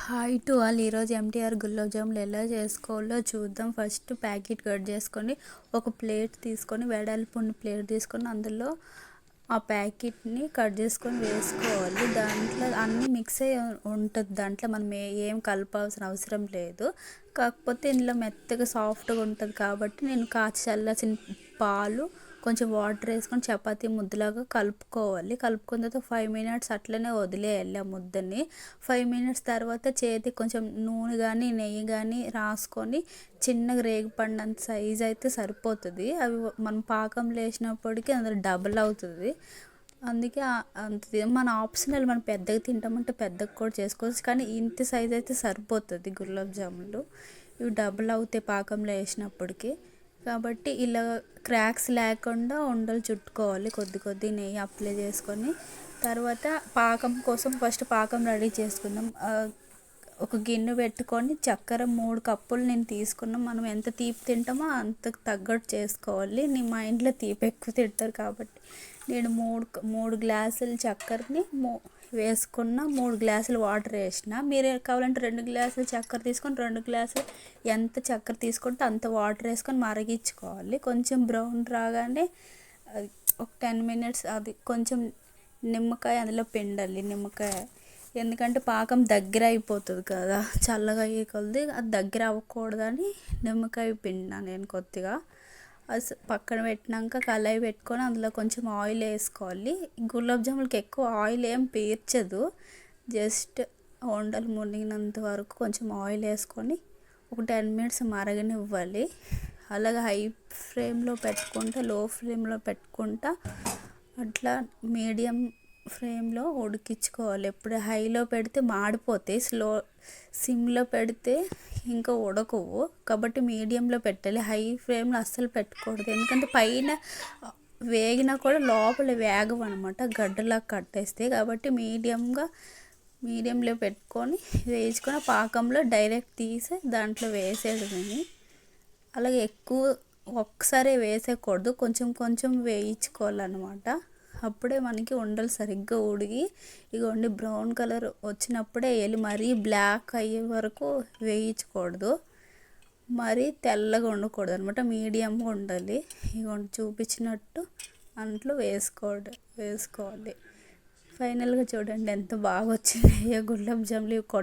Hi to all. ఈరోజు MTR gulab జాములు ఎలా చేసుకోవాలో చూద్దాం. ఫస్ట్ ప్యాకెట్ కట్ చేసుకొని ఒక ప్లేట్ తీసుకొని వెడల్పున్న ప్లేట్ తీసుకొని అందులో ఆ ప్యాకెట్ని కట్ చేసుకొని వేసుకోవాలి. దాంట్లో అన్నీ మిక్స్ అయ్యి ఉంటుంది. దాంట్లో మనం ఏం కలపాల్సిన అవసరం లేదు. కాకపోతే ఇందులో మెత్తగా సాఫ్ట్గా ఉంటుంది కాబట్టి నేను కాచి చల్లాల్సిన పాలు కొంచెం వాటర్ వేసుకొని చపాతీ ముద్దలాగా కలుపుకోవాలి. కలుపుకున్న తర్వాత 5 minutes అట్లనే వదిలేయాలి ఆ ముద్దని. 5 minutes తర్వాత చేతికి కొంచెం నూనె కానీ నెయ్యి కానీ రాసుకొని చిన్నగా రేగిపడినంత సైజ్ అయితే సరిపోతుంది. అవి మనం పాకంలో వేసినప్పటికీ అందులో డబల్ అవుతుంది. అందుకే అంత మన ఆప్షనల్, మనం పెద్దగా తింటామంటే పెద్దగా కూడా చేసుకోవచ్చు, కానీ ఇంత సైజ్ అయితే సరిపోతుంది గులాబ్ జాములు. ఇవి డబల్ అవుతాయి పాకంలో వేసినప్పటికీ. కాబట్టి ఇలా క్రాక్స్ లేకుండా ఉండలు చుట్టుకోవాలి. కొద్ది నెయ్యి అప్లై చేసుకొని తర్వాత పాకం కోసం ఫస్ట్ పాకం రెడీ చేసుకుందాం. ఒక గిన్నె పెట్టుకొని చక్కెర 3 కప్పులు నేను తీసుకున్నాం. మనం ఎంత తీపి తింటామో అంతకు తగ్గట్టు చేసుకోవాలి. మా ఇంట్లో తీపి ఎక్కువ తింటారు కాబట్టి నేను 3 గ్లాసుల చక్కెరని వేసుకున్న, 3 గ్లాసులు వాటర్ వేసిన. మీరు కావాలంటే 2 గ్లాసులు చక్కెర తీసుకొని 2 గ్లాసులు ఎంత చక్కెర తీసుకుంటే అంత వాటర్ వేసుకొని మరిగించుకోవాలి. కొంచెం బ్రౌన్ రాగానే ఒక 10 minutes అది కొంచెం నిమ్మకాయ అందులో పిండాలి. నిమ్మకాయ ఎందుకంటే పాకం దగ్గర అయిపోతుంది కదా, చల్లగా అయ్యే కొద్ది అది దగ్గర అవ్వకూడదని నిమ్మకాయ పిండినా నేను కొద్దిగా. అది పక్కన పెట్టినాక కళాయి పెట్టుకొని అందులో కొంచెం ఆయిల్ వేసుకోవాలి. గులాబ్ జాములకి ఎక్కువ ఆయిల్ ఏం పీల్చదు, జస్ట్ ఉండలు మునిగినంత వరకు కొంచెం ఆయిల్ వేసుకొని ఒక 10 minutes మరగనివ్వాలి. అలాగే హై ఫ్లేమ్లో పెట్టుకుంటా, లో ఫ్లేమ్లో పెట్టుకుంటా అట్లా మీడియం ఫ్లేమ్లో ఉడికించుకోవాలి. ఎప్పుడు హైలో పెడితే మాడిపోతాయి, సిమ్లో పెడితే ఇంకా ఉడకవు. కాబట్టి మీడియంలో పెట్టాలి, హై ఫ్లేమ్లో అస్సలు పెట్టకూడదు. ఎందుకంటే పైన వేగినా కూడా లోపల వేగవు అనమాట, గడ్డలా కట్టేస్తాయి. కాబట్టి మీడియంలో పెట్టుకొని వేయించుకొని పాకంలో డైరెక్ట్ తీసి దాంట్లో వేసేది. అలాగే ఎక్కువ ఒక్కసారి వేసేయకూడదు, కొంచెం వేయించుకోవాలన్నమాట. అప్పుడే మనకి ఉండలు సరిగ్గా ఉడిగి ఇగోండి బ్రౌన్ కలర్ వచ్చినప్పుడే వేయాలి. మరీ బ్లాక్ అయ్యే వరకు వేయించకూడదు, మరీ తెల్లగా ఉండకూడదు అనమాట, మీడియంగా ఉండాలి. ఇగోండి చూపించినట్టు అంట్లో వేసుకోవాలి. ఫైనల్గా చూడండి ఎంత బాగా వచ్చినాయో గులాబ్ జాములు.